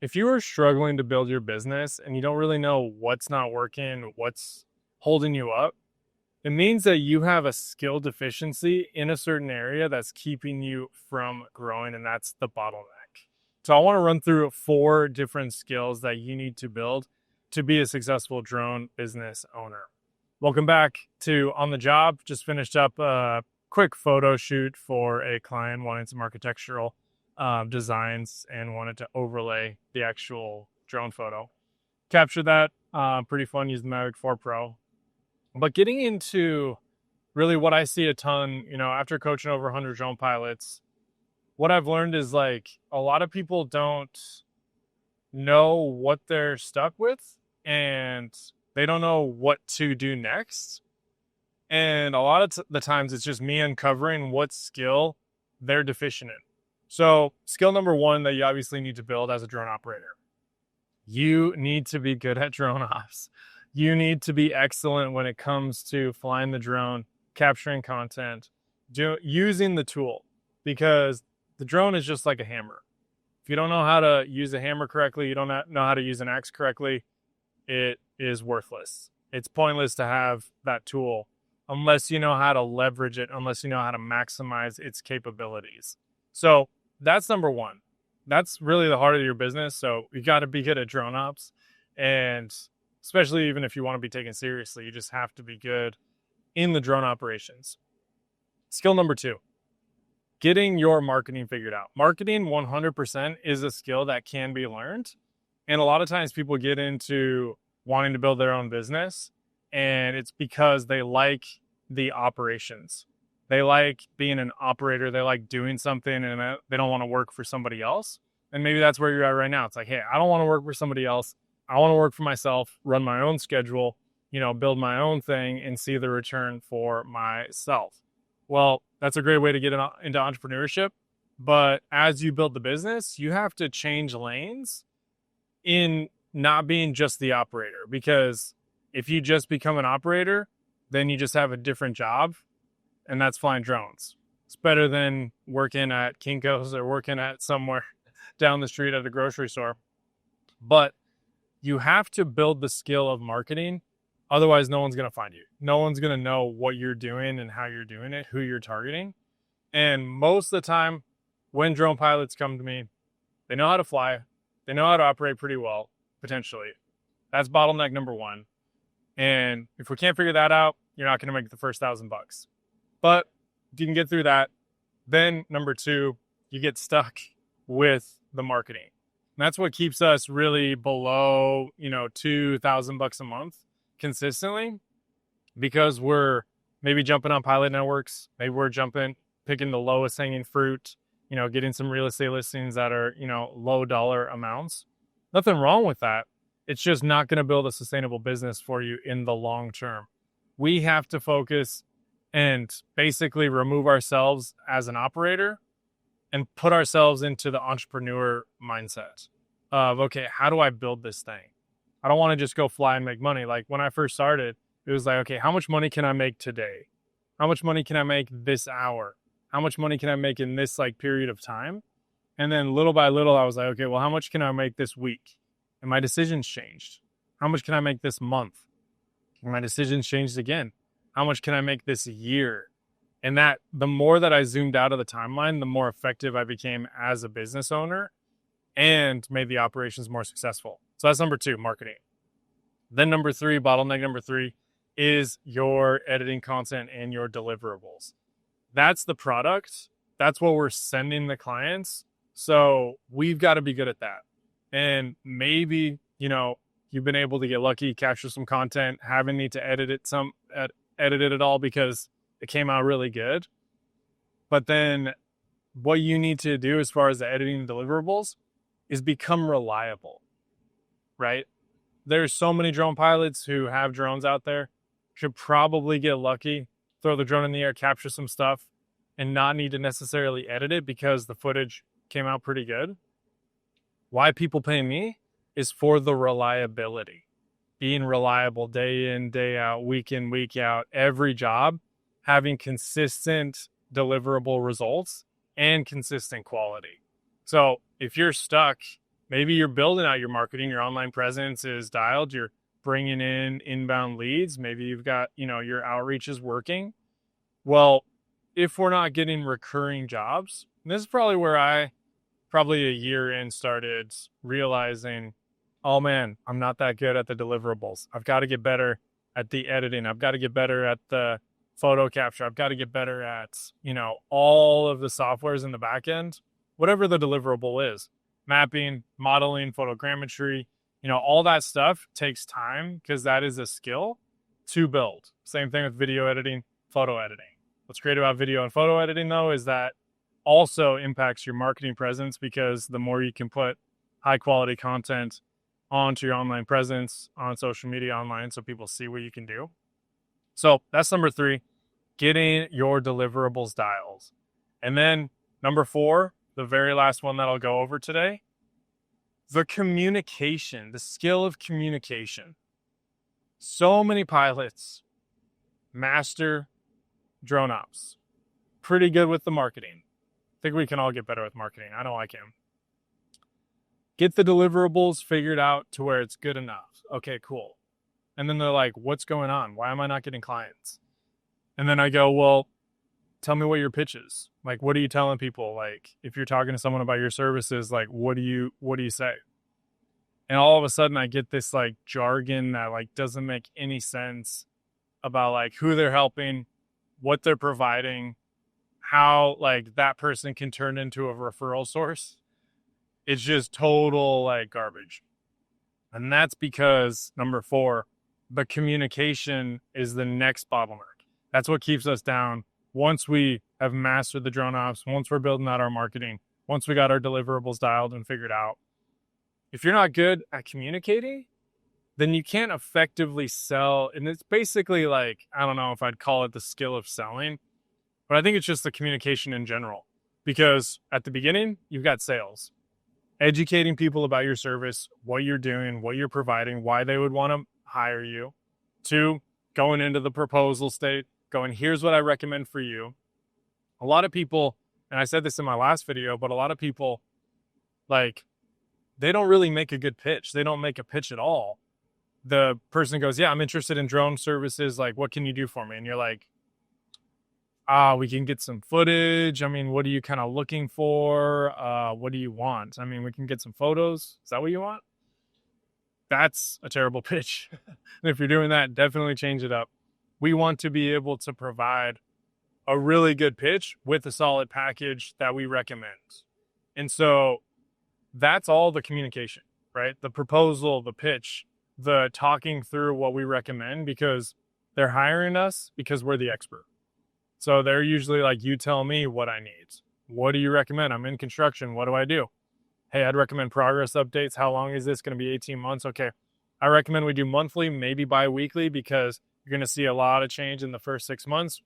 If you are struggling to build your business and you don't really know what's not working, what's holding you up, it means that you have a skill deficiency in a certain area that's keeping you from growing, and that's the bottleneck. So I want to run through 4 different skills that you need to build to be a successful drone business owner. Welcome back to On the Job. Just finished up a quick photo shoot for a client wanting some architectural designs and wanted to overlay the actual drone photo. Captured that. Pretty fun using the Mavic 4 Pro. But getting into really what I see a ton, after coaching over 100 drone pilots, what I've learned is like a lot of people don't know what they're stuck with and they don't know what to do next. And a lot of the times it's just me uncovering what skill they're deficient in. So skill number 1 that you obviously need to build as a drone operator, you need to be good at drone ops. You need to be excellent when it comes to flying the drone, capturing content, using the tool, because the drone is just like a hammer. If you don't know how to use a hammer correctly, you don't know how to use an axe correctly, it is worthless. It's pointless to have that tool unless you know how to leverage it, unless you know how to maximize its capabilities. So that's number 1. That's really the heart of your business. So you got to be good at drone ops, and especially even if you want to be taken seriously, you just have to be good in the drone operations. Skill number 2, getting your marketing figured out. Marketing 100% is a skill that can be learned. And a lot of times people get into wanting to build their own business, and it's because they like the operations. They like being an operator. They like doing something, and they don't want to work for somebody else. And maybe that's where you're at right now. It's like, hey, I don't want to work for somebody else. I want to work for myself, run my own schedule, build my own thing and see the return for myself. Well, that's a great way to get into entrepreneurship. But as you build the business, you have to change lanes in not being just the operator. Because if you just become an operator, then you just have a different job, and that's flying drones. It's better than working at Kinko's or working at somewhere down the street at a grocery store. But you have to build the skill of marketing. Otherwise, no one's going to find you. No one's going to know what you're doing and how you're doing it, who you're targeting. And most of the time, when drone pilots come to me, they know how to fly. They know how to operate pretty well, potentially. That's bottleneck number 1. And if we can't figure that out, you're not going to make the first $1,000. But if you can get through that, then number 2, you get stuck with the marketing. And that's what keeps us really below, $2,000 a month consistently, because we're maybe jumping on pilot networks. Maybe we're picking the lowest hanging fruit, getting some real estate listings that are, low dollar amounts. Nothing wrong with that. It's just not going to build a sustainable business for you in the long term. We have to focus and basically remove ourselves as an operator and put ourselves into the entrepreneur mindset of, okay, how do I build this thing? I don't want to just go fly and make money. Like when I first started, it was like, okay, how much money can I make today? How much money can I make this hour? How much money can I make in this period of time? And then little by little, I was like, okay, well, how much can I make this week? And my decisions changed. How much can I make this month? And my decisions changed again. How much can I make this year? And that the more that I zoomed out of the timeline, the more effective I became as a business owner and made the operations more successful. So that's number 2, marketing. Then number 3, bottleneck number 3 is your editing content and your deliverables. That's the product. That's what we're sending the clients. So we've got to be good at that. And maybe, you've been able to get lucky, capture some content, haven't need to edit it at all because it came out really good. But then what you need to do as far as the editing deliverables is become reliable, right? There's so many drone pilots who have drones out there, should probably get lucky, throw the drone in the air, capture some stuff, and not need to necessarily edit it because the footage came out pretty good. Why people pay me is for the reliability. Being reliable day in, day out, week in, week out, every job, having consistent deliverable results and consistent quality. So if you're stuck Maybe you're building out your marketing, your online presence is dialed, you're bringing in inbound leads. Maybe you've got, your outreach is working. Well, if we're not getting recurring jobs, and this is probably where I, probably a year in, started realizing, oh man, I'm not that good at the deliverables. I've got to get better at the editing. I've got to get better at the photo capture. I've got to get better at, all of the softwares in the back end, whatever the deliverable is, mapping, modeling, photogrammetry, all that stuff takes time because that is a skill to build. Same thing with video editing, photo editing. What's great about video and photo editing, though, is that also impacts your marketing presence, because the more you can put high quality content onto your online presence, on social media, online, so people see what you can do. So that's number 3, getting your deliverables dials. And then number 4, the very last one that I'll go over today, the communication, the skill of communication. So many pilots master drone ops, pretty good with the marketing. I think we can all get better with marketing. I know I can. Get the deliverables figured out to where it's good enough. Okay, cool. And then they're like, what's going on? Why am I not getting clients? And then I go, well, tell me what your pitch is. Like, what are you telling people? Like, if you're talking to someone about your services, like, what do you say? And all of a sudden I get this like jargon that like doesn't make any sense about like who they're helping, what they're providing, how like that person can turn into a referral source. It's just total like garbage. And that's because number 4, the communication is the next bottleneck. That's what keeps us down. Once we have mastered the drone ops, once we're building out our marketing, once we got our deliverables dialed and figured out, if you're not good at communicating, then you can't effectively sell. And it's basically like, I don't know if I'd call it the skill of selling, but I think it's just the communication in general. Because at the beginning, you've got sales, educating people about your service, what you're doing, what you're providing, why they would want to hire you. 2, going into the proposal state, going, here's what I recommend for you. A lot of people, and I said this in my last video, but a lot of people, like, they don't really make a good pitch. They don't make a pitch at all. The person goes, yeah, I'm interested in drone services. Like, what can you do for me? And you're like, we can get some footage. I mean, what are you kind of looking for? What do you want? I mean, we can get some photos. Is that what you want? That's a terrible pitch. And if you're doing that, definitely change it up. We want to be able to provide a really good pitch with a solid package that we recommend. And so that's all the communication, right? The proposal, the pitch, the talking through what we recommend, because they're hiring us because we're the expert. So they're usually like, you tell me what I need. What do you recommend? I'm in construction. What do I do? Hey, I'd recommend progress updates. How long is this going to be? 18 months? Okay. I recommend we do monthly, maybe bi-weekly, because you're going to see a lot of change in the first 6 months.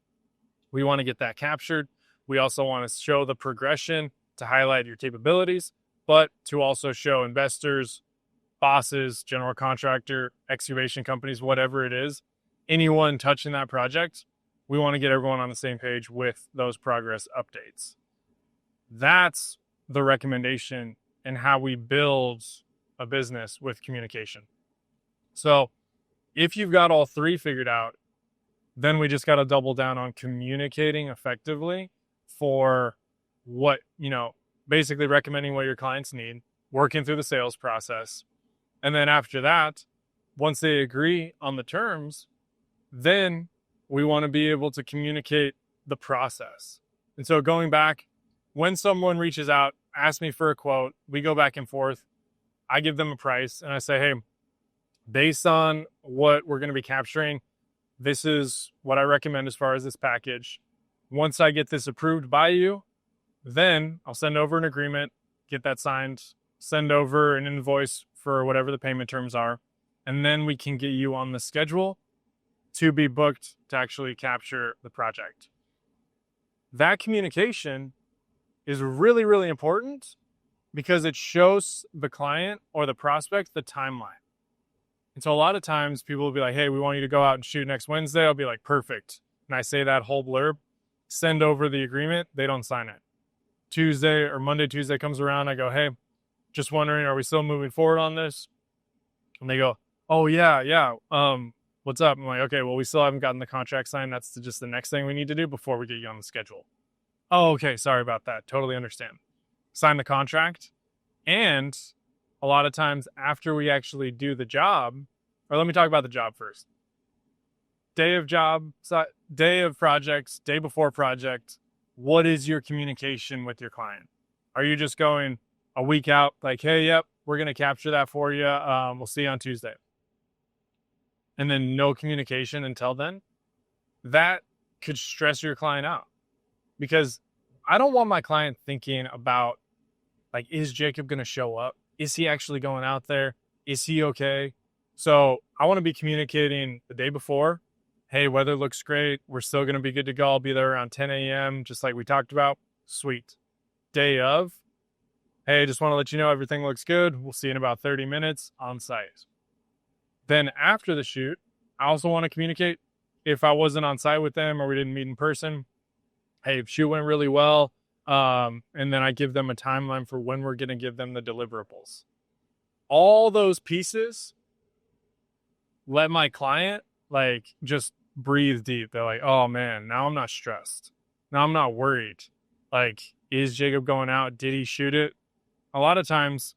We want to get that captured. We also want to show the progression to highlight your capabilities, but to also show investors, bosses, general contractor, excavation companies, whatever it is, anyone touching that project, we want to get everyone on the same page with those progress updates. That's the recommendation and how we build a business with communication. So if you've got all 3 figured out, then we just got to double down on communicating effectively for what, basically recommending what your clients need, working through the sales process. And then after that, once they agree on the terms, then we want to be able to communicate the process. And so going back, when someone reaches out, asks me for a quote, we go back and forth, I give them a price and I say, hey, based on what we're going to be capturing, this is what I recommend as far as this package. Once I get this approved by you, then I'll send over an agreement, get that signed, send over an invoice for whatever the payment terms are, and then we can get you on the schedule to be booked to actually capture the project. That communication is really, really important because it shows the client or the prospect the timeline. And so a lot of times people will be like, hey, we want you to go out and shoot next Wednesday. I'll be like, perfect. And I say that whole blurb, send over the agreement. They don't sign it. Tuesday or Monday, Tuesday comes around. I go, hey, just wondering, are we still moving forward on this? And they go, oh, yeah. What's up? I'm like, okay, well, we still haven't gotten the contract signed. That's just the next thing we need to do before we get you on the schedule. Oh, okay. Sorry about that. Totally understand. Sign the contract. And a lot of times after we actually do the job, or let me talk about the job first. Day of projects, day before project, what is your communication with your client? Are you just going a week out like, hey, yep, we're going to capture that for you. We'll see you on Tuesday. And then no communication until then? That could stress your client out, because I don't want my client thinking about, like, is Jacob going to show up? Is he actually going out there? Is he okay? So I want to be communicating the day before. Hey, weather looks great. We're still going to be good to go. I'll be there around 10 a.m., just like we talked about. Sweet. Day of, hey, just want to let you know everything looks good. We'll see you in about 30 minutes on site. Then after the shoot, I also want to communicate, if I wasn't on site with them or we didn't meet in person, hey, shoot went really well. And then I give them a timeline for when we're going to give them the deliverables. All those pieces let my client like just breathe deep. They're like, oh man, now I'm not stressed. Now I'm not worried. Like, is Jacob going out? Did he shoot it? A lot of times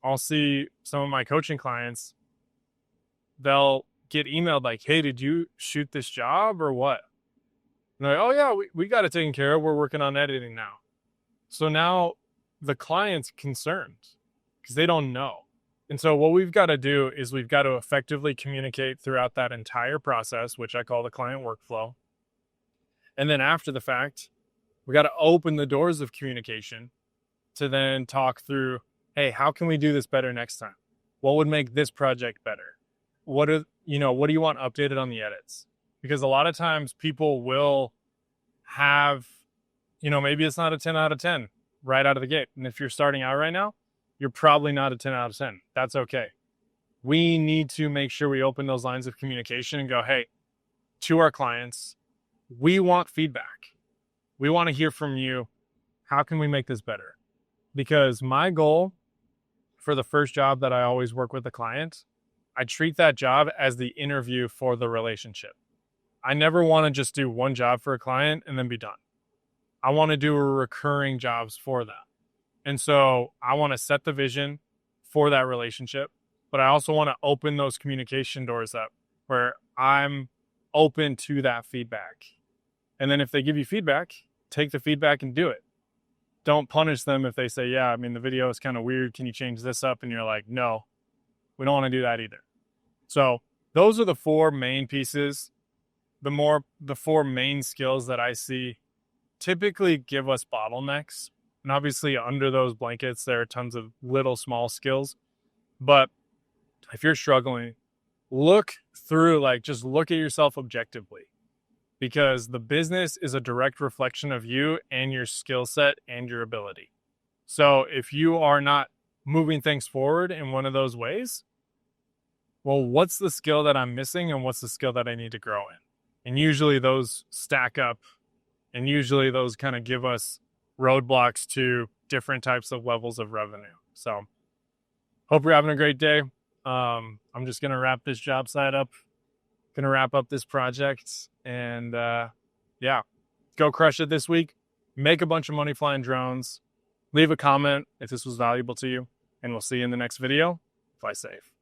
I'll see some of my coaching clients, they'll get emailed like, hey, did you shoot this job or what? And they're like, oh yeah, we got it taken care of. We're working on editing now. So now the client's concerned because they don't know. And so what we've got to do is we've got to effectively communicate throughout that entire process, which I call the client workflow. And then after the fact, we got to open the doors of communication to then talk through, hey, how can we do this better next time? What would make this project better? What do you want updated on the edits? Because a lot of times people will have, maybe it's not a 10 out of 10 right out of the gate. And if you're starting out right now, you're probably not a 10 out of 10. That's okay. We need to make sure we open those lines of communication and go, hey, to our clients, we want feedback. We want to hear from you. How can we make this better? Because my goal for the first job that I always work with a client, I treat that job as the interview for the relationship. I never want to just do one job for a client and then be done. I want to do recurring jobs for that. And so I want to set the vision for that relationship, but I also want to open those communication doors up where I'm open to that feedback. And then if they give you feedback, take the feedback and do it. Don't punish them if they say, yeah, the video is kind of weird. Can you change this up? And you're like, no, we don't want to do that either. So those are the four main pieces. The four main skills that I see typically give us bottlenecks. And obviously under those blankets, there are tons of little small skills. But if you're struggling, look through, just look at yourself objectively, because the business is a direct reflection of you and your skill set and your ability. So if you are not moving things forward in one of those ways, well, what's the skill that I'm missing and what's the skill that I need to grow in? And usually those stack up, and usually those kind of give us roadblocks to different types of levels of revenue. So hope you're having a great day. I'm just going to wrap this job site up, going to wrap up this project, and go crush it this week. Make a bunch of money flying drones. Leave a comment if this was valuable to you, and we'll see you in the next video. Fly safe.